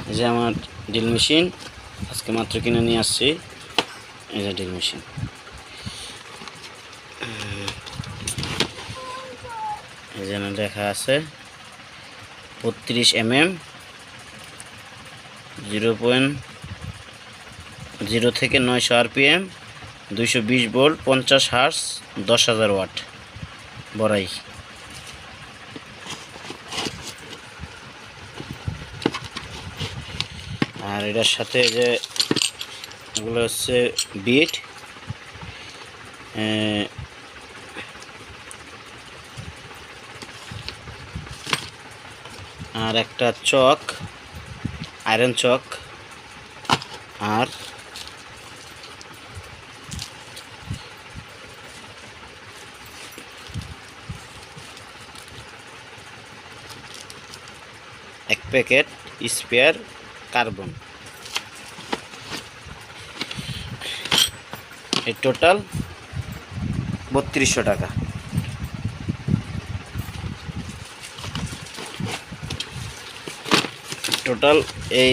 এই যে আমার ড্রিল মেশিন আজকে মাত্র কিনে নিয়ে আসছি। এই যে ড্রিল মেশিন, এই যেন লেখা আছে 32 mm, 0.0 থেকে 900 RPM, 220 ভোল্ট, 50 হার্জ, 10,000 ওয়াট বড়াই। আর এটার সাথে যে এগুলো হচ্ছে বিট, আর একটা চক, আয়রন চক, আর এক প্যাকেট স্পেয়ার কার্বন। এই টোটাল 3200 টাকা। টোটাল এই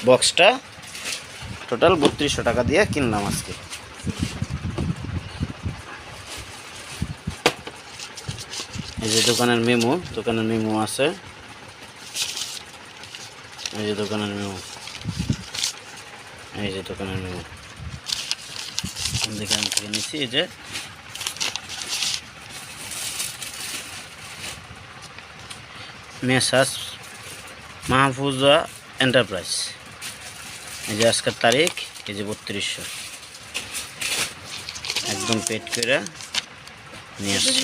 বক্সটা টোটাল 3200 টাকা দিয়ে কিনলাম আজকে। এই যে দোকানের মেমো আছে, এই যে দোকানের মেমো, এই যে দোকানের মেমো এখান থেকে নিচ্ছি। এই যে মেসার্স মাহফুজা এন্টারপ্রাইজ, এই যে আজকের তারিখ, এই যে 3200 একদম পেট করে নিয়ে আসছি।